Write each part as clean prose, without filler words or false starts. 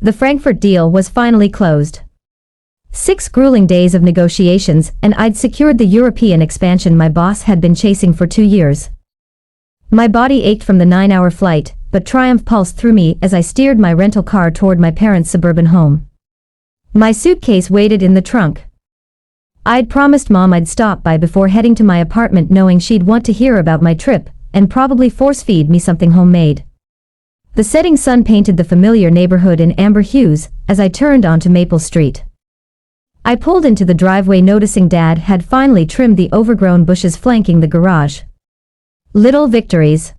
The Frankfurt deal was finally closed. 6 grueling days of negotiations and I'd secured the European expansion my boss had been chasing for 2 years. My body ached from the 9-hour flight, but triumph pulsed through me as I steered my rental car toward my parents' suburban home. My suitcase waited in the trunk. I'd promised Mom I'd stop by before heading to my apartment, knowing she'd want to hear about my trip and probably force-feed me something homemade. The setting sun painted the familiar neighborhood in amber hues as I turned onto Maple Street. I pulled into the driveway, noticing Dad had finally trimmed the overgrown bushes flanking the garage. Little victories.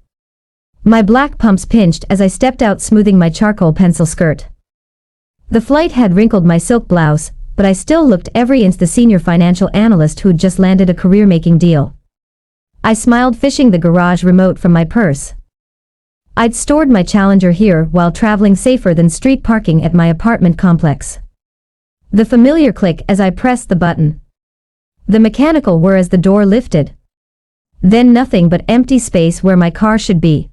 My black pumps pinched as I stepped out, smoothing my charcoal pencil skirt. The flight had wrinkled my silk blouse, but I still looked every inch the senior financial analyst who'd just landed a career-making deal. I smiled, fishing the garage remote from my purse. I'd stored my Challenger here while traveling safer than street parking at my apartment complex. The familiar click as I pressed the button. The mechanical whir as the door lifted. Then nothing but empty space where my car should be.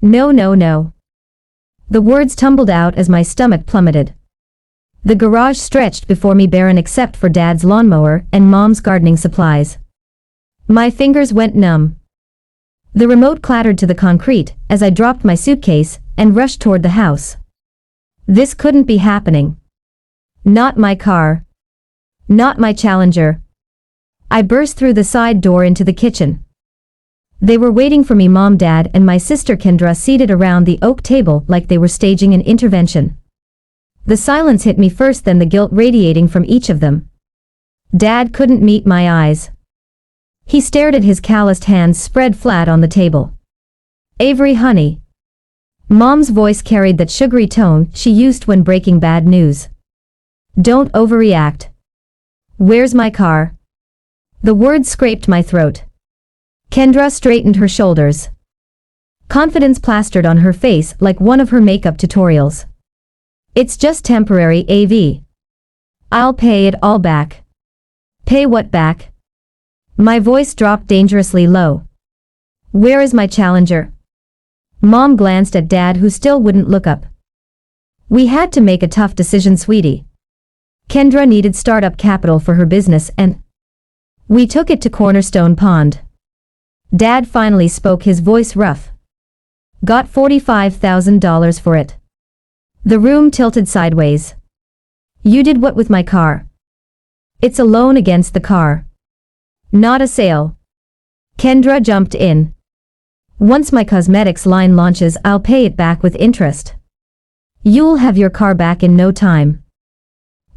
No, no, no. The words tumbled out as my stomach plummeted. The garage stretched before me, barren except for Dad's lawnmower and Mom's gardening supplies. My fingers went numb. The remote clattered to the concrete as I dropped my suitcase and rushed toward the house. This couldn't be happening. Not my car. Not my Challenger. I burst through the side door into the kitchen. They were waiting for me, Mom, Dad, and my sister Kendra, seated around the oak table like they were staging an intervention. The silence hit me first, then the guilt radiating from each of them. Dad couldn't meet my eyes. He stared at his calloused hands spread flat on the table. Avery, honey. Mom's voice carried that sugary tone she used when breaking bad news. Don't overreact. Where's my car? The words scraped my throat. Kendra straightened her shoulders. Confidence plastered on her face like one of her makeup tutorials. It's just temporary, AV. I'll pay it all back. Pay what back? My voice dropped dangerously low. Where is my Challenger? Mom glanced at Dad, who still wouldn't look up. We had to make a tough decision, sweetie. Kendra needed startup capital for her business and we took it to Cornerstone Pond. Dad finally spoke, his voice rough. Got $45,000 for it. The room tilted sideways. You did what with my car? It's a loan against the car. Not a sale. Kendra jumped in. Once my cosmetics line launches, I'll pay it back with interest. You'll have your car back in no time.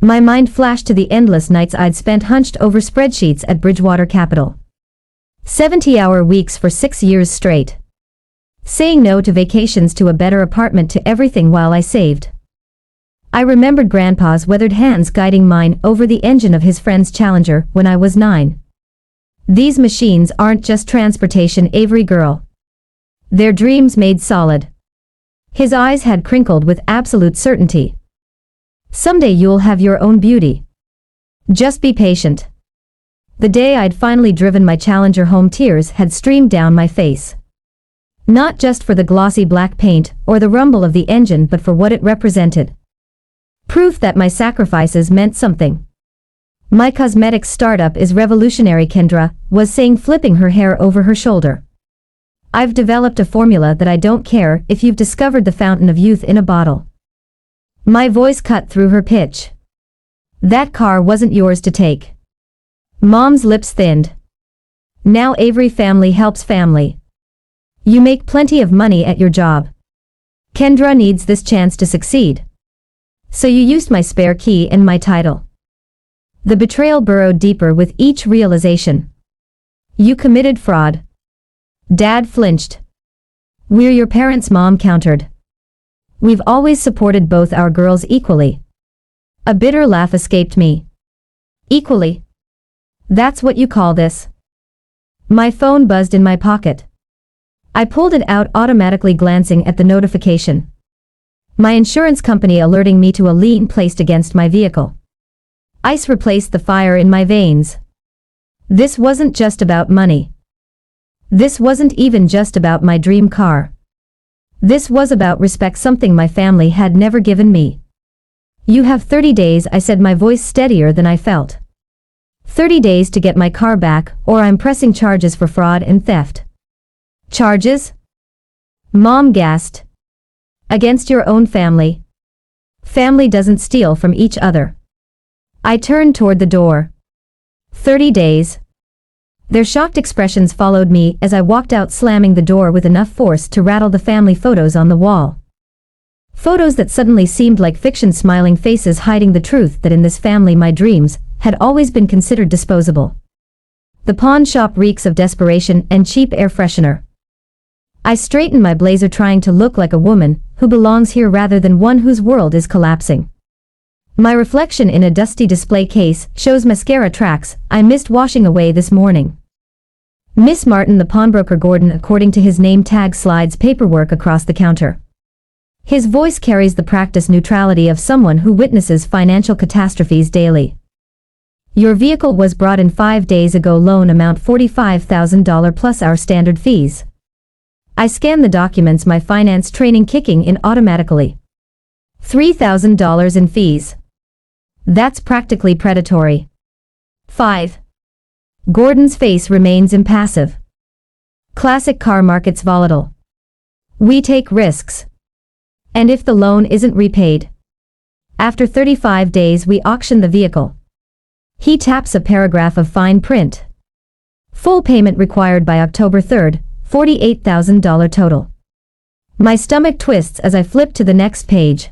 My mind flashed to the endless nights I'd spent hunched over spreadsheets at Bridgewater Capital. 70-hour weeks for 6 years straight. Saying no to vacations, to a better apartment, to everything while I saved. I remembered Grandpa's weathered hands guiding mine over the engine of his friend's Challenger when I was 9. These machines aren't just transportation, Avery girl. They're dreams made solid. His eyes had crinkled with absolute certainty. Someday you'll have your own beauty. Just be patient. The day I'd finally driven my Challenger home, tears had streamed down my face. Not just for the glossy black paint or the rumble of the engine, but for what it represented. Proof that my sacrifices meant something. My cosmetics startup is revolutionary, Kendra was saying, flipping her hair over her shoulder. I've developed a formula that I don't care if you've discovered the fountain of youth in a bottle. My voice cut through her pitch. That car wasn't yours to take. Mom's lips thinned. Now Avery, family helps family. You make plenty of money at your job. Kendra needs this chance to succeed. So you used my spare key and my title. The betrayal burrowed deeper with each realization. You committed fraud. Dad flinched. We're your parents, Mom countered. We've always supported both our girls equally. A bitter laugh escaped me. Equally? That's what you call this? My phone buzzed in my pocket. I pulled it out, automatically glancing at the notification. My insurance company alerting me to a lien placed against my vehicle. Ice replaced the fire in my veins. This wasn't just about money. This wasn't even just about my dream car. This was about respect, something my family had never given me. You have 30 days, I said, my voice steadier than I felt. 30 days to get my car back, or I'm pressing charges for fraud and theft. Charges? Mom gasped. Against your own family. Family doesn't steal from each other. I turned toward the door. 30 days. Their shocked expressions followed me as I walked out, slamming the door with enough force to rattle the family photos on the wall. Photos that suddenly seemed like fiction, smiling faces hiding the truth that in this family my dreams had always been considered disposable. The pawn shop reeks of desperation and cheap air freshener. I straightened my blazer, trying to look like a woman who belongs here rather than one whose world is collapsing. My reflection in a dusty display case shows mascara tracks I missed washing away this morning. Miss Martin, the pawnbroker Gordon, according to his name tag, slides paperwork across the counter. His voice carries the practiced neutrality of someone who witnesses financial catastrophes daily. Your vehicle was brought in 5 days ago. Loan amount $45,000 plus our standard fees. I scan the documents, my finance training kicking in automatically. $3,000 in fees. That's practically predatory. 5. Gordon's face remains impassive. Classic car market's volatile. We take risks. And if the loan isn't repaid? After 35 days we auction the vehicle. He taps a paragraph of fine print. Full payment required by October 3rd, $48,000 total. My stomach twists as I flip to the next page.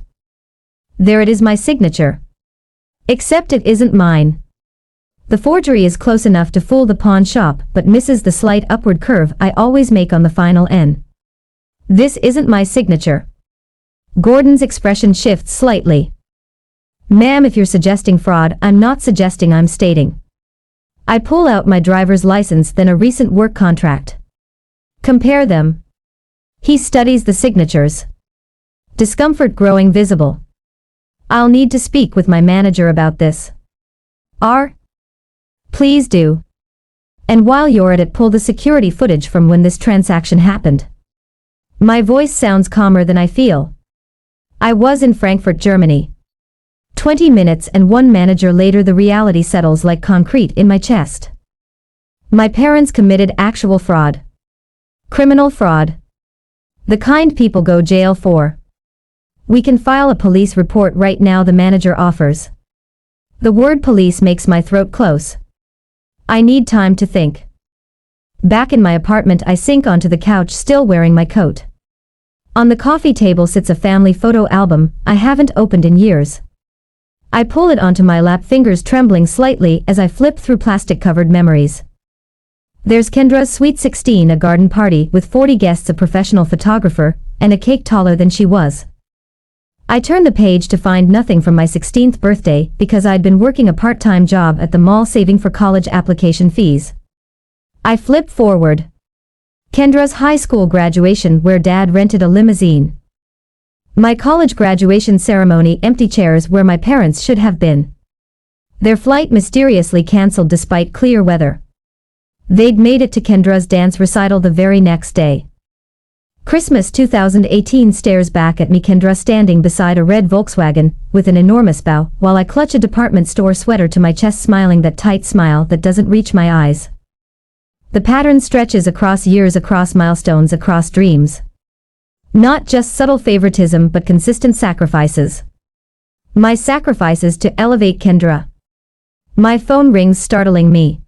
There it is, my signature. Except it isn't mine. The forgery is close enough to fool the pawn shop, but misses the slight upward curve I always make on the final N. This isn't my signature. Gordon's expression shifts slightly. Ma'am, if you're suggesting fraud, I'm not suggesting, I'm stating. I pull out my driver's license, then a recent work contract. Compare them. He studies the signatures. Discomfort growing visible. I'll need to speak with my manager about this. Please do. And while you're at it, pull the security footage from when this transaction happened. My voice sounds calmer than I feel. I was in Frankfurt, Germany. 20 minutes and one manager later, the reality settles like concrete in my chest. My parents committed actual fraud. Criminal fraud. The kind people go jail for. We can file a police report right now, the manager offers. The word police makes my throat close. I need time to think. Back in my apartment, I sink onto the couch, still wearing my coat. On the coffee table sits a family photo album I haven't opened in years. I pull it onto my lap, fingers trembling slightly as I flip through plastic-covered memories. There's Kendra's sweet 16, a garden party with 40 guests, a professional photographer, and a cake taller than she was. I turn the page to find nothing from my 16th birthday because I'd been working a part-time job at the mall saving for college application fees. I flip forward. Kendra's high school graduation where Dad rented a limousine. My college graduation ceremony, empty chairs where my parents should have been. Their flight mysteriously cancelled despite clear weather. They'd made it to Kendra's dance recital the very next day. Christmas 2018 stares back at me, Kendra standing beside a red Volkswagen with an enormous bow while I clutch a department store sweater to my chest, smiling that tight smile that doesn't reach my eyes. The pattern stretches across years, across milestones, across dreams. Not just subtle favoritism but consistent sacrifices. My sacrifices to elevate Kendra. My phone rings, startling me.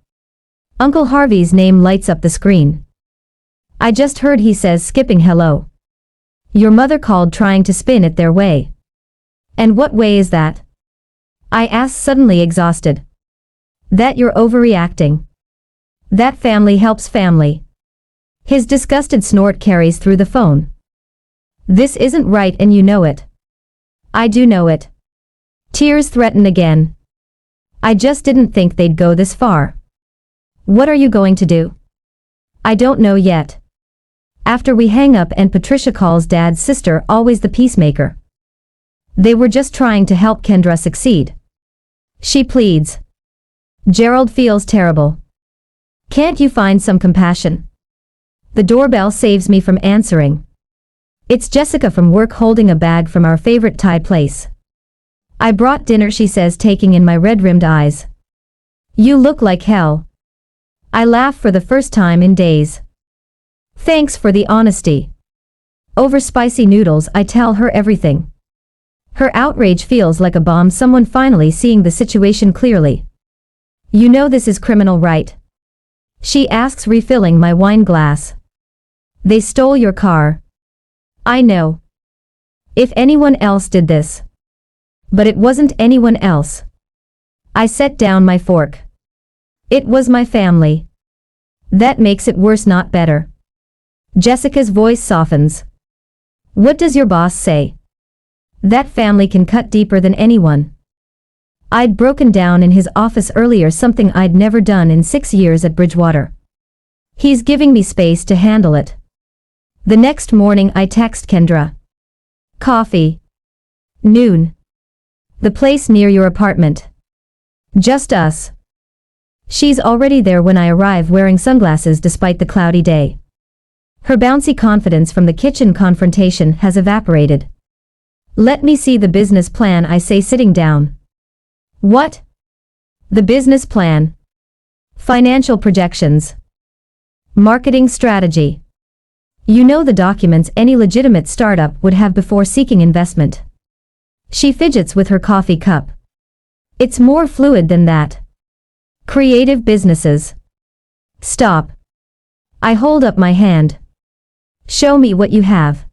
Uncle Harvey's name lights up the screen. I just heard, he says, skipping hello. Your mother called, trying to spin it their way. And what way is that? I ask, suddenly exhausted. That you're overreacting. That family helps family. His disgusted snort carries through the phone. This isn't right and you know it. I do know it. Tears threaten again. I just didn't think they'd go this far. What are you going to do? I don't know yet. After we hang up and Patricia calls Dad's sister, always the peacemaker. They were just trying to help Kendra succeed. She pleads. Gerald feels terrible. Can't you find some compassion? The doorbell saves me from answering. It's Jessica from work, holding a bag from our favorite Thai place. I brought dinner, she says, taking in my red-rimmed eyes. You look like hell. I laugh for the first time in days. Thanks for the honesty. Over spicy noodles, I tell her everything. Her outrage feels like a bomb, someone finally seeing the situation clearly. You know this is criminal, right? She asks, refilling my wine glass. They stole your car. I know. If anyone else did this. But it wasn't anyone else. I set down my fork. It was my family. That makes it worse, not better. Jessica's voice softens. What does your boss say? That family can cut deeper than anyone. I'd broken down in his office earlier, something I'd never done in 6 years at Bridgewater. He's giving me space to handle it. The next morning I text Kendra. Coffee. Noon. The place near your apartment. Just us. She's already there when I arrive, wearing sunglasses despite the cloudy day. Her bouncy confidence from the kitchen confrontation has evaporated. Let me see the business plan, I say, sitting down. What? The business plan. Financial projections. Marketing strategy. You know, the documents any legitimate startup would have before seeking investment. She fidgets with her coffee cup. It's more fluid than that. Creative businesses. Stop. I hold up my hand. Show me what you have.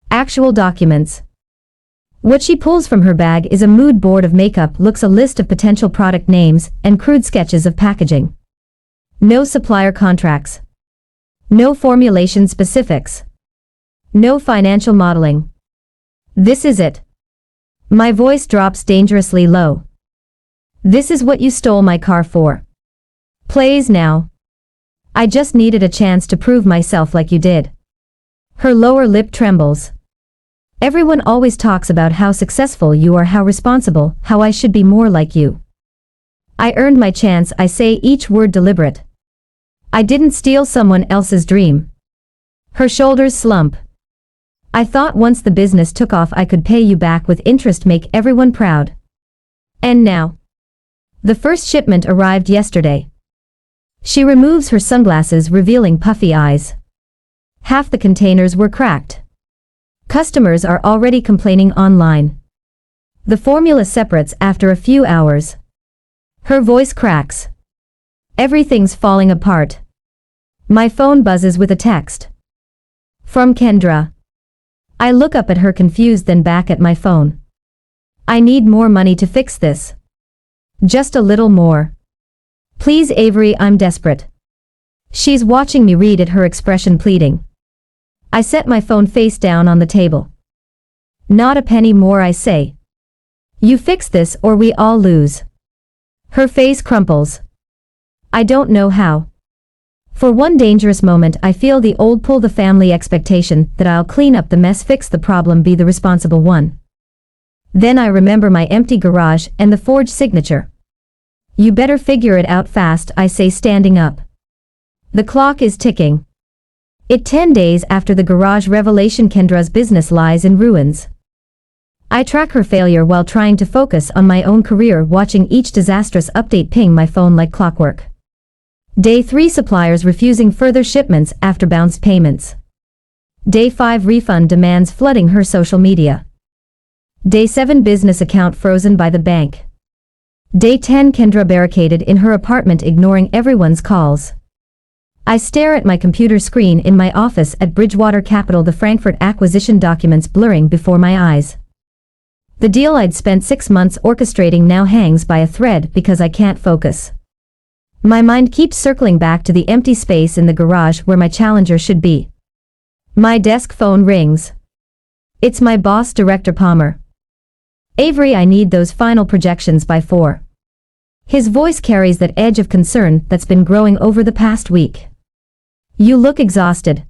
Actual documents. What she pulls from her bag is a mood board of makeup, looks a list of potential product names, and crude sketches of packaging. No supplier contracts. No formulation specifics. No financial modeling. This is it. My voice drops dangerously low. This is what you stole my car for. Plays now. I just needed a chance to prove myself like you did. Her lower lip trembles. Everyone always talks about how successful you are, how responsible, how I should be more like you. I earned my chance, I say, each word deliberate. I didn't steal someone else's dream. Her shoulders slump. I thought once the business took off I could pay you back with interest, make everyone proud. And now? The first shipment arrived yesterday. She removes her sunglasses, revealing puffy eyes. Half the containers were cracked. Customers are already complaining online. The formula separates after a few hours. Her voice cracks. Everything's falling apart. My phone buzzes with a text. From Kendra. I look up at her, confused, then back at my phone. I need more money to fix this. Just a little more. Please, Avery, I'm desperate. She's watching me, read it, her expression pleading. I set my phone face down on the table. Not a penny more, I say. You fix this or we all lose. Her face crumples. I don't know how. For one dangerous moment I feel the old pull, the family expectation that I'll clean up the mess, fix the problem, be the responsible one. Then I remember my empty garage and the forged signature. You better figure it out fast, I say, standing up. The clock is ticking. It's 10 days after the garage revelation. Kendra's business lies in ruins. I track her failure while trying to focus on my own career, watching each disastrous update ping my phone like clockwork. Day 3, suppliers refusing further shipments after bounced payments. Day 5, refund demands flooding her social media. Day 7, business account frozen by the bank. Day 10, Kendra barricaded in her apartment, ignoring everyone's calls. I stare at my computer screen in my office at Bridgewater Capital, the Frankfurt acquisition documents blurring before my eyes. The deal I'd spent 6 months orchestrating now hangs by a thread because I can't focus. My mind keeps circling back to the empty space in the garage where my challenger should be. My desk phone rings. It's my boss, Director Palmer. Avery, I need those final projections by 4. His voice carries that edge of concern that's been growing over the past week. You look exhausted.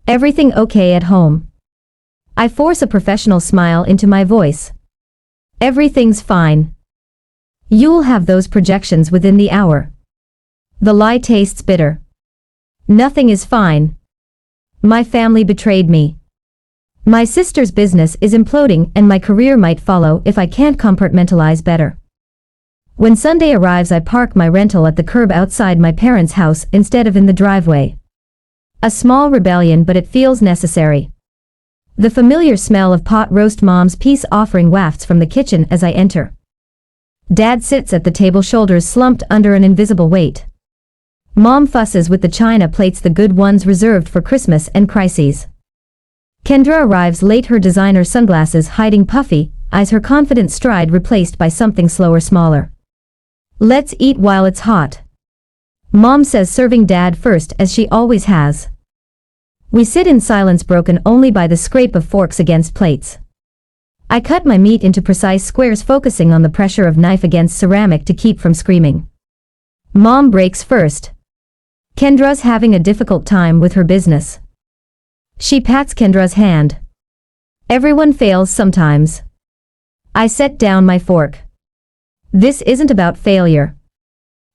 Everything okay at home? I force a professional smile into my voice. Everything's fine. You'll have those projections within the hour. The lie tastes bitter. Nothing is fine. My family betrayed me. My sister's business is imploding and my career might follow if I can't compartmentalize better. When Sunday arrives, I park my rental at the curb outside my parents' house instead of in the driveway. A small rebellion, but it feels necessary. The familiar smell of pot roast Mom's peace offering wafts from the kitchen as I enter. Dad sits at the table, shoulders slumped under an invisible weight. Mom fusses with the china plates, the good ones reserved for Christmas and crises. Kendra arrives late, her designer sunglasses hiding puffy eyes, her confident stride replaced by something slower, smaller. Let's eat while it's hot, Mom says, serving Dad first as she always has. We sit in silence, broken only by the scrape of forks against plates. I cut my meat into precise squares, focusing on the pressure of knife against ceramic to keep from screaming. Mom breaks first. Kendra's having a difficult time with her business. She pats Kendra's hand. Everyone fails sometimes. I set down my fork. This isn't about failure.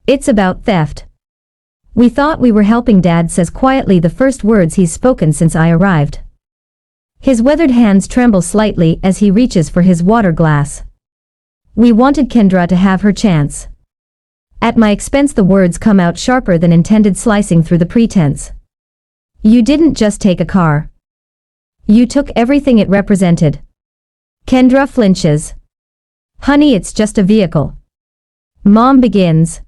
It's about theft. We thought we were helping, Dad says quietly, the first words he's spoken since I arrived. His weathered hands tremble slightly as he reaches for his water glass. We wanted Kendra to have her chance. At my expense, the words come out sharper than intended, slicing through the pretense. You didn't just take a car. You took everything it represented. Kendra flinches. Honey, it's just a vehicle. Mom begins.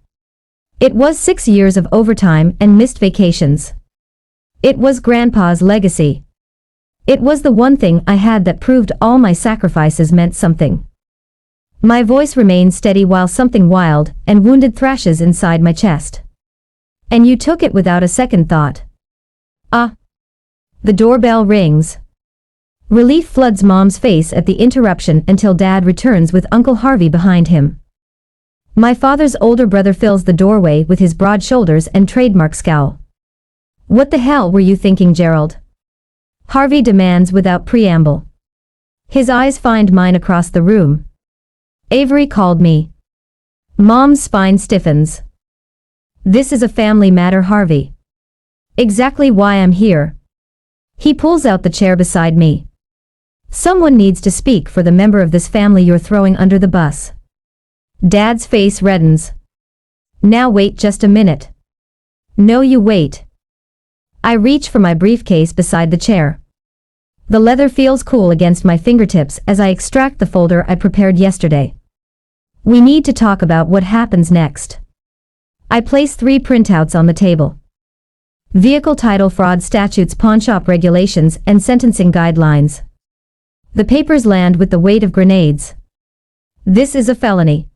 It was 6 years of overtime and missed vacations. It was Grandpa's legacy. It was the one thing I had that proved all my sacrifices meant something. My voice remains steady while something wild and wounded thrashes inside my chest. And you took it without a second thought. The doorbell rings. Relief floods Mom's face at the interruption until Dad returns with Uncle Harvey behind him. My father's older brother fills the doorway with his broad shoulders and trademark scowl. What the hell were you thinking, Gerald? Harvey demands without preamble. His eyes find mine across the room. Avery called me. Mom's spine stiffens. This is a family matter, Harvey. Exactly why I'm here. He pulls out the chair beside me. Someone needs to speak for the member of this family you're throwing under the bus. Dad's face reddens. Now wait just a minute. No, you wait. I reach for my briefcase beside the chair. The leather feels cool against my fingertips as I extract the folder I prepared yesterday. We need to talk about what happens next. I place 3 printouts on the table. Vehicle title fraud statutes, pawnshop regulations, and sentencing guidelines. The papers land with the weight of grenades. This is a felony.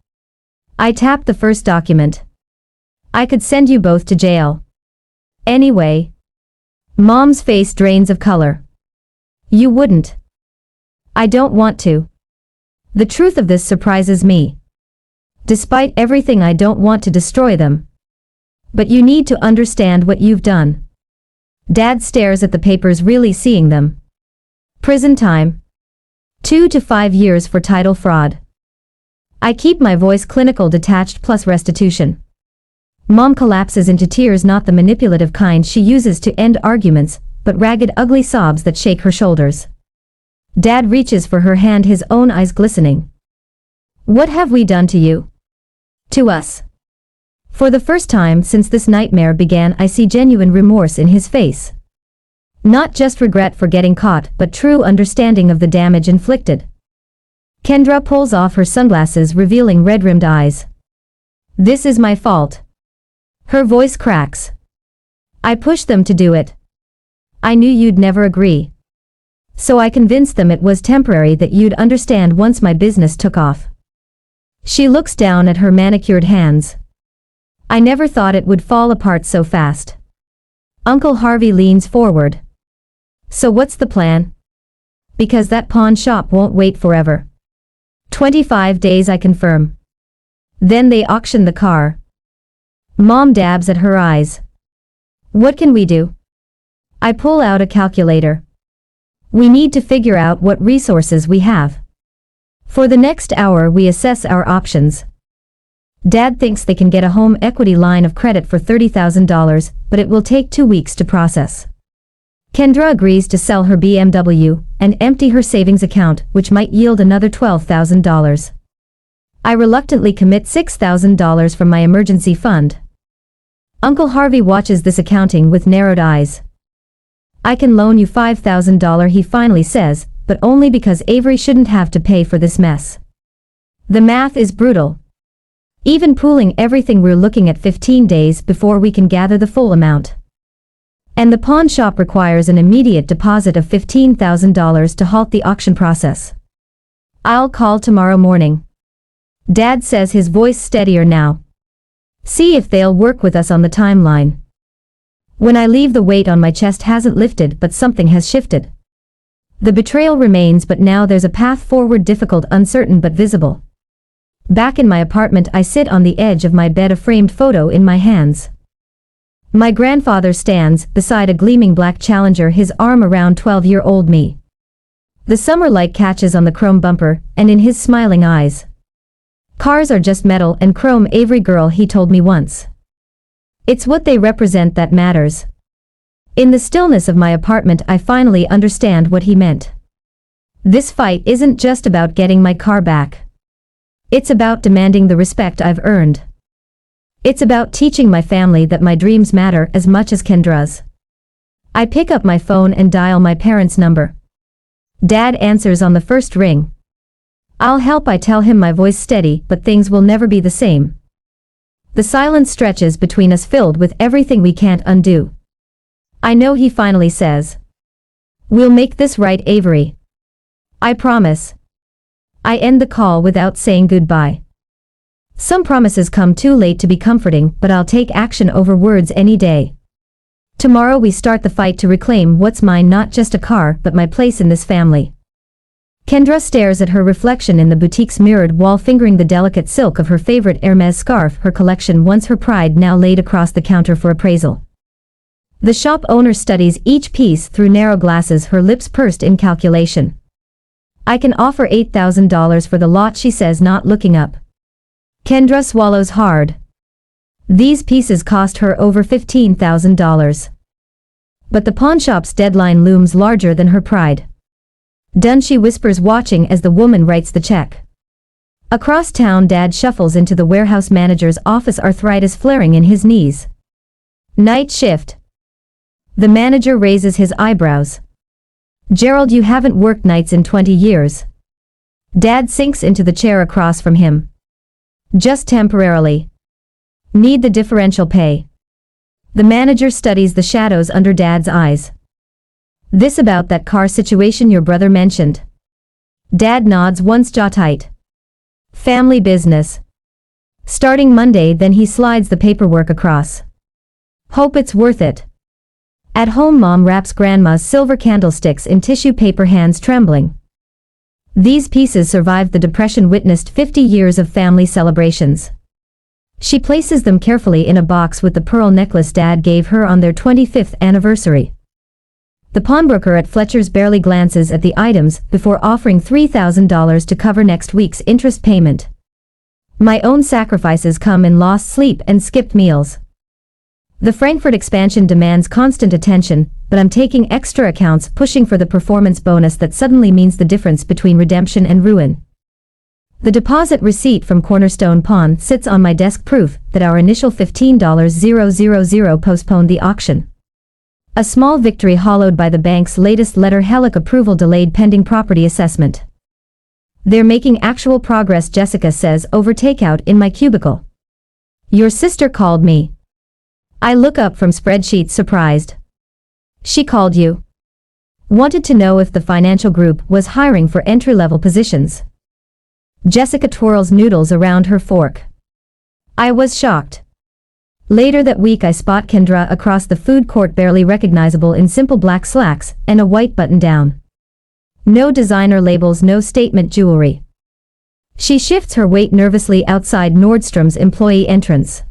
I tap the first document. I could send you both to jail. Anyway. Mom's face drains of color. You wouldn't. I don't want to. The truth of this surprises me. Despite everything, I don't want to destroy them. But you need to understand what you've done. Dad stares at the papers, really seeing them. Prison time. 2 to 5 years for title fraud. I keep my voice clinical, detached, plus restitution. Mom collapses into tears, not the manipulative kind she uses to end arguments, but ragged, ugly sobs that shake her shoulders. Dad reaches for her hand, his own eyes glistening. What have we done to you? To us. For the first time since this nightmare began, I see genuine remorse in his face. Not just regret for getting caught, but true understanding of the damage inflicted. Kendra pulls off her sunglasses, revealing red-rimmed eyes. This is my fault. Her voice cracks. I pushed them to do it. I knew you'd never agree. So I convinced them it was temporary, that you'd understand once my business took off. She looks down at her manicured hands. I never thought it would fall apart so fast. Uncle Harvey leans forward. So what's the plan? Because that pawn shop won't wait forever. 25 days, I confirm. Then they auction the car. Mom dabs at her eyes. What can we do? I pull out a calculator. We need to figure out what resources we have. For the next hour we assess our options. Dad thinks they can get a home equity line of credit for $30,000, but it will take 2 weeks to process. Kendra agrees to sell her BMW and empty her savings account, which might yield another $12,000. I reluctantly commit $6,000 from my emergency fund. Uncle Harvey watches this accounting with narrowed eyes. I can loan you $5,000, he finally says, but only because Avery shouldn't have to pay for this mess. The math is brutal. Even pooling everything, we're looking at 15 days before we can gather the full amount. And the pawn shop requires an immediate deposit of $15,000 to halt the auction process. I'll call tomorrow morning. Dad says, his voice steadier now. See if they'll work with us on the timeline. When I leave, the weight on my chest hasn't lifted, but something has shifted. The betrayal remains, but now there's a path forward, difficult, uncertain, but visible. Back in my apartment, I sit on the edge of my bed, a framed photo in my hands. My grandfather stands beside a gleaming black Challenger, his arm around 12-year-old me. The summer light catches on the chrome bumper and in his smiling eyes. Cars are just metal and chrome, Avery girl, he told me once. It's what they represent that matters. In the stillness of my apartment, I finally understand what he meant. This fight isn't just about getting my car back. It's about demanding the respect I've earned. It's about teaching my family that my dreams matter as much as Kendra's. I pick up my phone and dial my parents' number. Dad answers on the first ring. I'll help, I tell him, my voice steady, but things will never be the same. The silence stretches between us, filled with everything we can't undo. I know, he finally says. We'll make this right, Avery. I promise. I end the call without saying goodbye. Some promises come too late to be comforting, but I'll take action over words any day. Tomorrow we start the fight to reclaim what's mine, not just a car, but my place in this family. Kendra stares at her reflection in the boutique's mirrored wall, fingering the delicate silk of her favorite Hermes scarf, her collection, once her pride, now laid across the counter for appraisal. The shop owner studies each piece through narrow glasses, her lips pursed in calculation. I can offer $8,000 for the lot, she says, not looking up. Kendra swallows hard. These pieces cost her over $15,000. But the pawnshop's deadline looms larger than her pride. Done, she whispers, watching as the woman writes the check. Across town, Dad shuffles into the warehouse manager's office, arthritis flaring in his knees. Night shift. The manager raises his eyebrows. Gerald, you haven't worked nights in 20 years. Dad sinks into the chair across from him. Just temporarily. Need the differential pay. The manager studies the shadows under Dad's eyes. This about that car situation your brother mentioned? Dad nods, once jaw tight. Family business. Starting Monday, then he slides the paperwork across. Hope it's worth it. At home, Mom wraps Grandma's silver candlesticks in tissue paper, hands trembling. These pieces survived the Depression, witnessed 50 years of family celebrations. She places them carefully in a box with the pearl necklace Dad gave her on their 25th anniversary. The pawnbroker at Fletcher's barely glances at the items before offering $3,000 to cover next week's interest payment. My own sacrifices come in lost sleep and skipped meals. The Frankfurt expansion demands constant attention, but I'm taking extra accounts, pushing for the performance bonus that suddenly means the difference between redemption and ruin. The deposit receipt from Cornerstone Pawn sits on my desk, proof that our initial $15,000 postponed the auction. A small victory hollowed by the bank's latest letter Helic approval, delayed pending property assessment. They're making actual progress, Jessica says over takeout in my cubicle. Your sister called me. I look up from spreadsheets, surprised. She called you? Wanted to know if the financial group was hiring for entry-level positions. Jessica twirls noodles around her fork. I was shocked. Later that week, I spot Kendra across the food court, barely recognizable in simple black slacks and a white button-down. No designer labels, no statement jewelry. She shifts her weight nervously outside Nordstrom's employee entrance.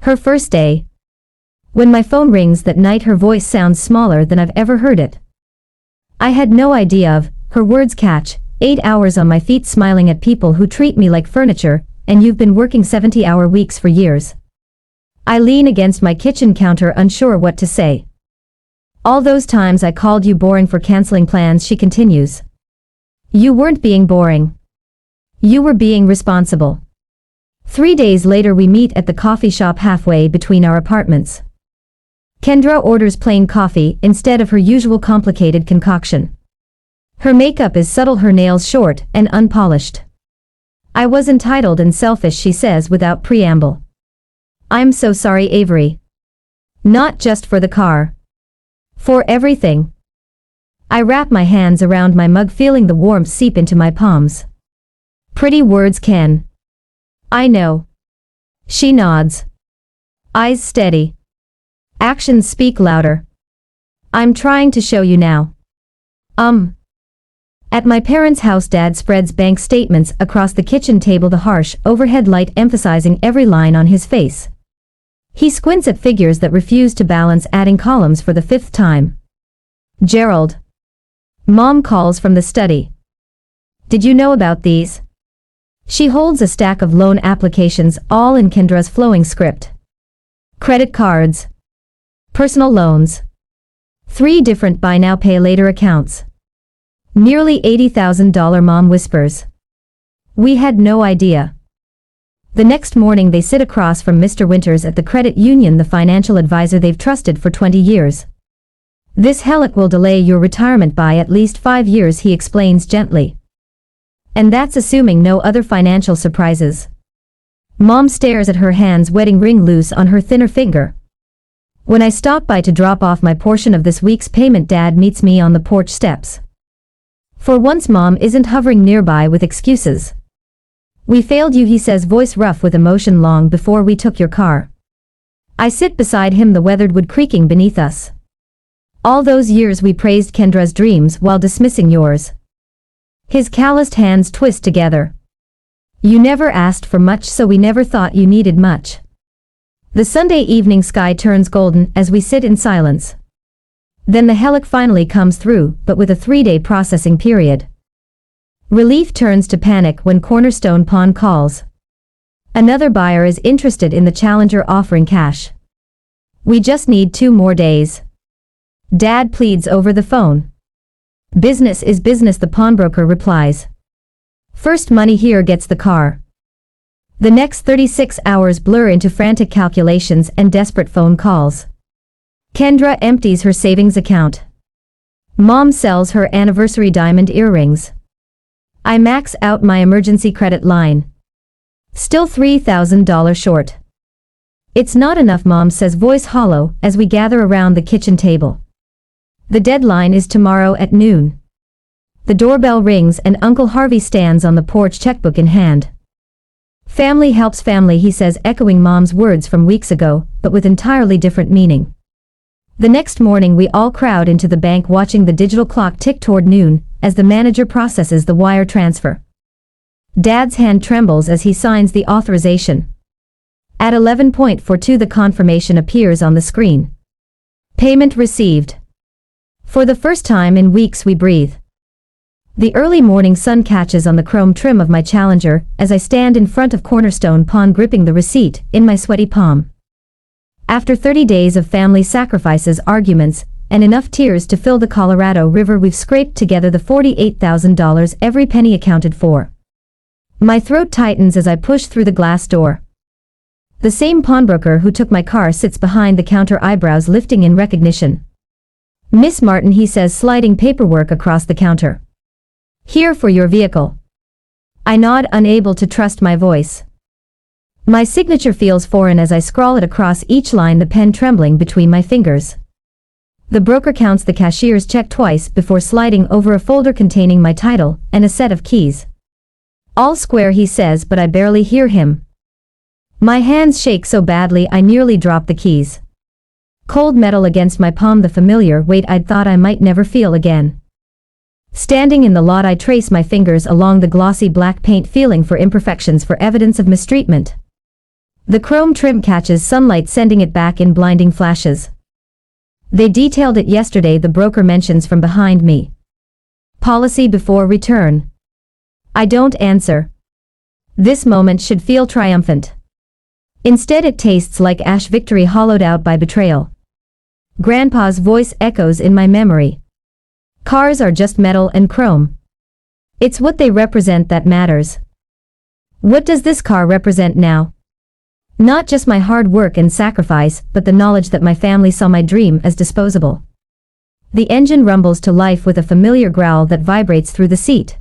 Her first day. When my phone rings that night, her voice sounds smaller than I've ever heard it. I had no idea of, her words catch, 8 hours on my feet, smiling at people who treat me like furniture, and you've been working 70-hour weeks for years. I lean against my kitchen counter, unsure what to say. All those times I called you boring for canceling plans, she continues. You weren't being boring. You were being responsible. 3 days later we meet at the coffee shop halfway between our apartments. Kendra orders plain coffee instead of her usual complicated concoction. Her makeup is subtle, her nails short and unpolished. I was entitled and selfish, she says without preamble. I'm so sorry, Avery. Not just for the car. For everything. I wrap my hands around my mug, feeling the warmth seep into my palms. Pretty words, Ken. I know. She nods. Eyes steady. Actions speak louder. I'm trying to show you now. At my parents' house, Dad spreads bank statements across the kitchen table, the harsh overhead light emphasizing every line on his face. He squints at figures that refuse to balance, adding columns for the 5th time. Gerald. Mom calls from the study. Did you know about these? She holds a stack of loan applications, all in Kendra's flowing script. Credit cards. Personal loans. 3 different buy now pay later accounts. Nearly $80,000, Mom whispers. We had no idea. The next morning they sit across from Mr. Winters at the credit union, the financial advisor they've trusted for 20 years. This helic will delay your retirement by at least 5 years, he explains gently. And that's assuming no other financial surprises. Mom stares at her hands, wedding ring loose on her thinner finger. When I stop by to drop off my portion of this week's payment, Dad meets me on the porch steps. For once Mom isn't hovering nearby with excuses. We failed you, he says, voice rough with emotion, long before we took your car. I sit beside him, the weathered wood creaking beneath us. All those years we praised Kendra's dreams while dismissing yours. His calloused hands twist together. You never asked for much, so we never thought you needed much. The Sunday evening sky turns golden as we sit in silence. Then the helic finally comes through, but with a 3-day processing period. Relief turns to panic when Cornerstone Pawn calls. Another buyer is interested in the Challenger, offering cash. We just need 2 more days. Dad pleads over the phone. Business is business, the pawnbroker replies. First money here gets the car. The next 36 hours blur into frantic calculations and desperate phone calls. Kendra empties her savings account. Mom sells her anniversary diamond earrings. I max out my emergency credit line. Still $3,000 short. It's not enough, Mom says, voice hollow, as we gather around the kitchen table. The deadline is tomorrow at noon. The doorbell rings and Uncle Harvey stands on the porch, checkbook in hand. Family helps family, he says, echoing Mom's words from weeks ago, but with entirely different meaning. The next morning we all crowd into the bank, watching the digital clock tick toward noon as the manager processes the wire transfer. Dad's hand trembles as he signs the authorization. At 11:42 the confirmation appears on the screen. Payment received. For the first time in weeks we breathe. The early morning sun catches on the chrome trim of my Challenger as I stand in front of Cornerstone Pawn, gripping the receipt in my sweaty palm. After 30 days of family sacrifices, arguments, and enough tears to fill the Colorado River, we've scraped together the $48,000, every penny accounted for. My throat tightens as I push through the glass door. The same pawnbroker who took my car sits behind the counter, eyebrows lifting in recognition. Miss Martin, he says, sliding paperwork across the counter. Here for your vehicle. I nod, unable to trust my voice. My signature feels foreign as I scrawl it across each line, the pen trembling between my fingers. The broker counts the cashier's check twice before sliding over a folder containing my title and a set of keys. All square, he says, but I barely hear him. My hands shake so badly I nearly drop the keys. Cold metal against my palm, the familiar weight I'd thought I might never feel again. Standing in the lot, I trace my fingers along the glossy black paint, feeling for imperfections, for evidence of mistreatment. The chrome trim catches sunlight, sending it back in blinding flashes. They detailed it yesterday, the broker mentions from behind me. Policy before return. I don't answer. This moment should feel triumphant. Instead it tastes like ash, victory hollowed out by betrayal. Grandpa's voice echoes in my memory. Cars are just metal and chrome. It's what they represent that matters. What does this car represent now? Not just my hard work and sacrifice, but the knowledge that my family saw my dream as disposable. The engine rumbles to life with a familiar growl that vibrates through the seat.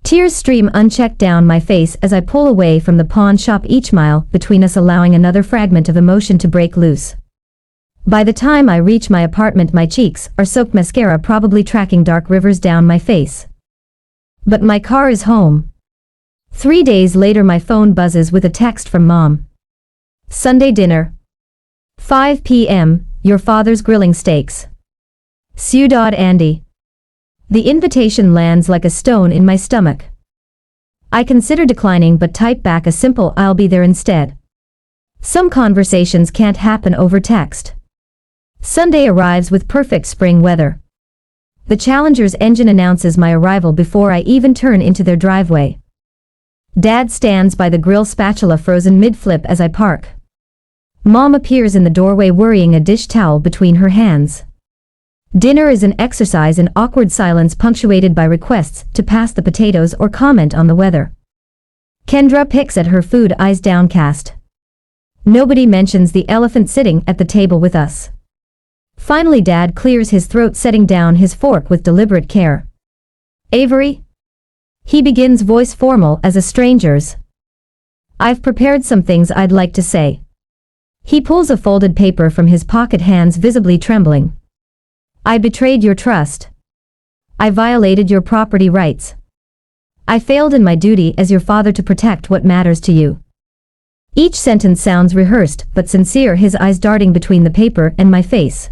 Tears stream unchecked down my face as I pull away from the pawn shop, each mile between us allowing another fragment of emotion to break loose. By the time I reach my apartment, my cheeks are soaked, mascara probably tracking dark rivers down my face. But my car is home. 3 days later, my phone buzzes with a text from Mom. Sunday dinner. 5 p.m., your father's grilling steaks. Ciudad Andy. The invitation lands like a stone in my stomach. I consider declining but type back a simple "I'll be there" instead. Some conversations can't happen over text. Sunday arrives with perfect spring weather. The Challenger's engine announces my arrival before I even turn into their driveway. Dad stands by the grill, spatula frozen mid-flip as I park. Mom appears in the doorway worrying, a dish towel between her hands. Dinner is an exercise in awkward silence punctuated by requests to pass the potatoes or comment on the weather. Kendra picks at her food, eyes downcast. Nobody mentions the elephant sitting at the table with us. Finally, Dad clears his throat, setting down his fork with deliberate care. Avery? He begins, voice formal as a stranger's. I've prepared some things I'd like to say. He pulls a folded paper from his pocket, hands visibly trembling. I betrayed your trust. I violated your property rights. I failed in my duty as your father to protect what matters to you. Each sentence sounds rehearsed but sincere, his eyes darting between the paper and my face.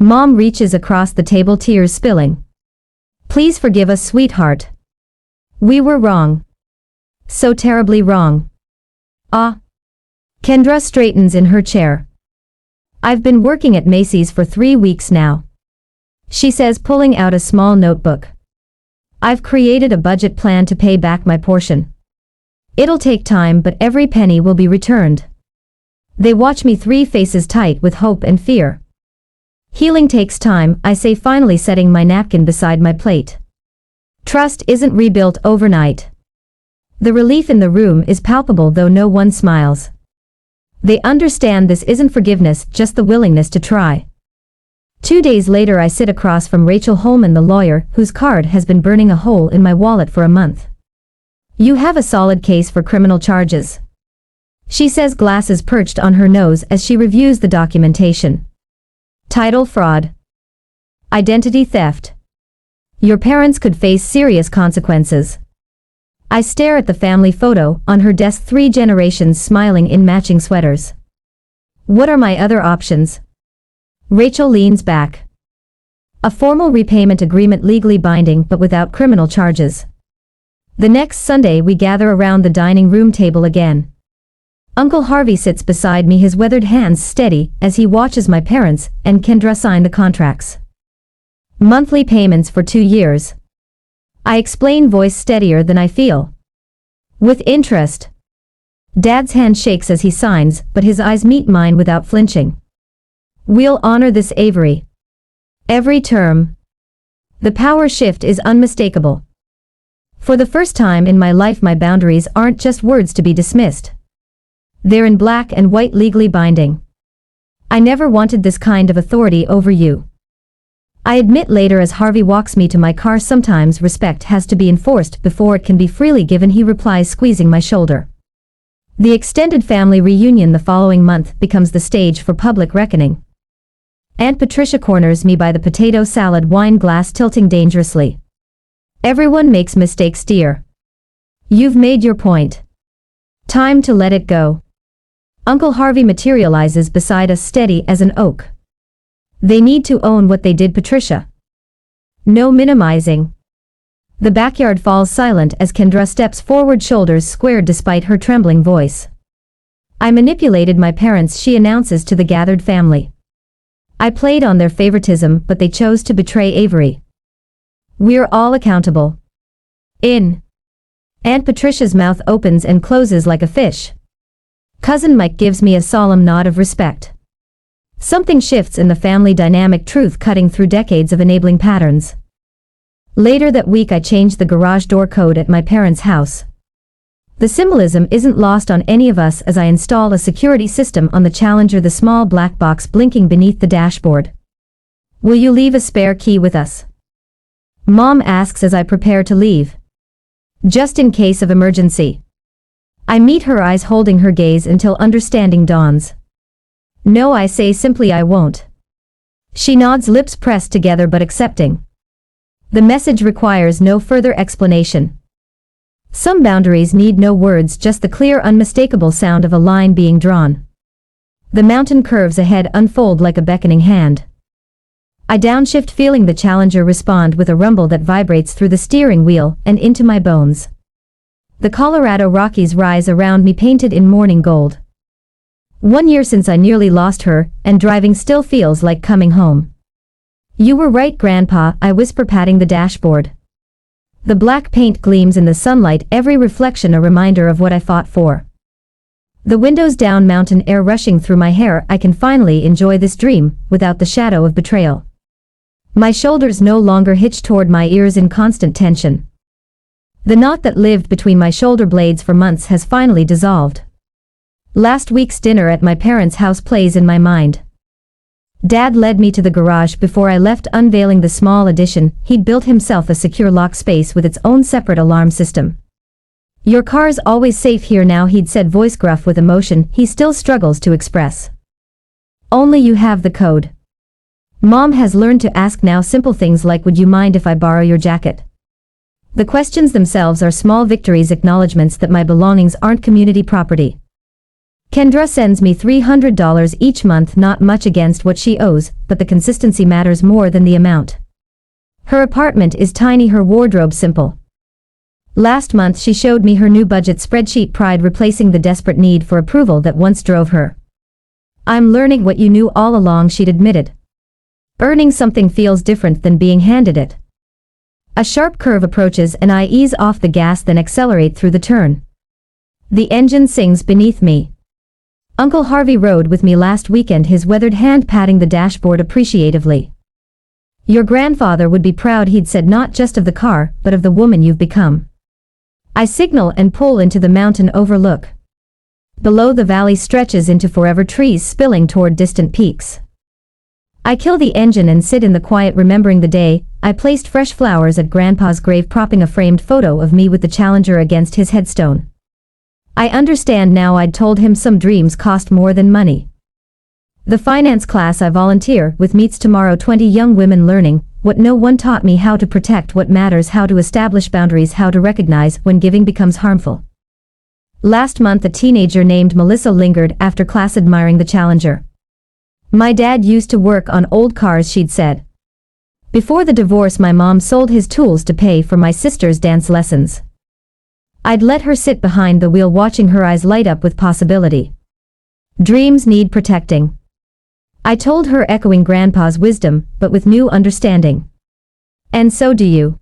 Mom reaches across the table, tears spilling. Please forgive us, sweetheart. We were wrong. So terribly wrong. Ah. Kendra straightens in her chair. I've been working at Macy's for 3 weeks now. She says, pulling out a small notebook. I've created a budget plan to pay back my portion. It'll take time, but every penny will be returned. They watch me, 3 faces tight with hope and fear. Healing takes time, I say, finally setting my napkin beside my plate. Trust isn't rebuilt overnight. The relief in the room is palpable, though no one smiles. They understand this isn't forgiveness, just the willingness to try. 2 days later, I sit across from Rachel Holman, the lawyer, whose card has been burning a hole in my wallet for a month. You have a solid case for criminal charges. She says, glasses perched on her nose as she reviews the documentation. Title fraud. Identity theft. Your parents could face serious consequences. I stare at the family photo on her desk, 3 generations smiling in matching sweaters. What are my other options? Rachel leans back. A formal repayment agreement, legally binding but without criminal charges. The next Sunday, we gather around the dining room table again. Uncle Harvey sits beside me, his weathered hands steady as he watches my parents and Kendra sign the contracts. Monthly payments for 2 years. I explain, voice steadier than I feel. With interest. Dad's hand shakes as he signs, but his eyes meet mine without flinching. We'll honor this, Avery. Every term. The power shift is unmistakable. For the first time in my life, my boundaries aren't just words to be dismissed. They're in black and white, legally binding. I never wanted this kind of authority over you. I admit later as Harvey walks me to my car, sometimes respect has to be enforced before it can be freely given, he replies, squeezing my shoulder. The extended family reunion the following month becomes the stage for public reckoning. Aunt Patricia corners me by the potato salad, wine glass tilting dangerously. Everyone makes mistakes, dear. You've made your point. Time to let it go. Uncle Harvey materializes beside us, steady as an oak. They need to own what they did, Patricia. No minimizing. The backyard falls silent as Kendra steps forward, shoulders squared despite her trembling voice. I manipulated my parents, she announces to the gathered family. I played on their favoritism, but they chose to betray Avery. We're all accountable. Aunt Patricia's mouth opens and closes like a fish. Cousin Mike gives me a solemn nod of respect. Something shifts in the family dynamic, truth cutting through decades of enabling patterns. Later that week I changed the garage door code at my parents' house. The symbolism isn't lost on any of us as I install a security system on the Challenger, the small black box blinking beneath the dashboard. Will you leave a spare key with us? Mom asks as I prepare to leave. Just in case of emergency. I meet her eyes holding her gaze until understanding dawns. No, I say simply, I won't. She nods, lips pressed together but accepting. The message requires no further explanation. Some boundaries need no words, just the clear, unmistakable sound of a line being drawn. The mountain curves ahead unfold like a beckoning hand. I downshift, feeling the Challenger respond with a rumble that vibrates through the steering wheel and into my bones. The Colorado Rockies rise around me, painted in morning gold. 1 year since I nearly lost her, and driving still feels like coming home. You were right, Grandpa, I whisper, patting the dashboard. The black paint gleams in the sunlight, every reflection a reminder of what I fought for. The windows down, mountain air rushing through my hair, I can finally enjoy this dream, without the shadow of betrayal. My shoulders no longer hitch toward my ears in constant tension. The knot that lived between my shoulder blades for months has finally dissolved. Last week's dinner at my parents' house plays in my mind. Dad led me to the garage before I left, unveiling the small addition he'd built himself, a secure lock space with its own separate alarm system. Your car's always safe here now, he'd said, voice gruff with emotion he still struggles to express. Only you have the code. Mom has learned to ask now, simple things like, would you mind if I borrow your jacket? The questions themselves are small victories, acknowledgements that my belongings aren't community property. Kendra sends me $300 each month, not much against what she owes, but the consistency matters more than the amount. Her apartment is tiny, her wardrobe simple. Last month she showed me her new budget spreadsheet, pride replacing the desperate need for approval that once drove her. I'm learning what you knew all along, she'd admitted. Earning something feels different than being handed it. A sharp curve approaches and I ease off the gas, then accelerate through the turn. The engine sings beneath me. Uncle Harvey rode with me last weekend, his weathered hand patting the dashboard appreciatively. Your grandfather would be proud, he'd said, not just of the car, but of the woman you've become. I signal and pull into the mountain overlook. Below, the valley stretches into forever, trees spilling toward distant peaks. I kill the engine and sit in the quiet, remembering the day I placed fresh flowers at Grandpa's grave, propping a framed photo of me with the Challenger against his headstone. I understand now, I'd told him some dreams cost more than money. The finance class I volunteer with meets tomorrow, 20 young women learning what no one taught me: how to protect what matters, how to establish boundaries, how to recognize when giving becomes harmful. Last month a teenager named Melissa lingered after class, admiring the Challenger. My dad used to work on old cars, she'd said. Before the divorce my mom sold his tools to pay for my sister's dance lessons. I'd let her sit behind the wheel, watching her eyes light up with possibility. Dreams need protecting. I told her, echoing Grandpa's wisdom, but with new understanding. And so do you.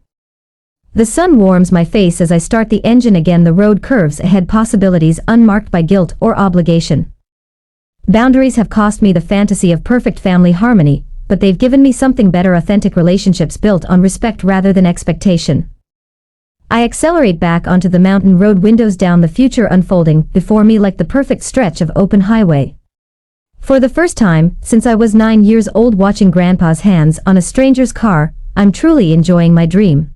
The sun warms my face as I start the engine again, the road curves ahead, possibilities unmarked by guilt or obligation. Boundaries have cost me the fantasy of perfect family harmony, but they've given me something better: authentic relationships built on respect rather than expectation. I accelerate back onto the mountain road, windows down, the future unfolding before me like the perfect stretch of open highway. For the first time since I was 9 years old, watching Grandpa's hands on a stranger's car, I'm truly enjoying my dream.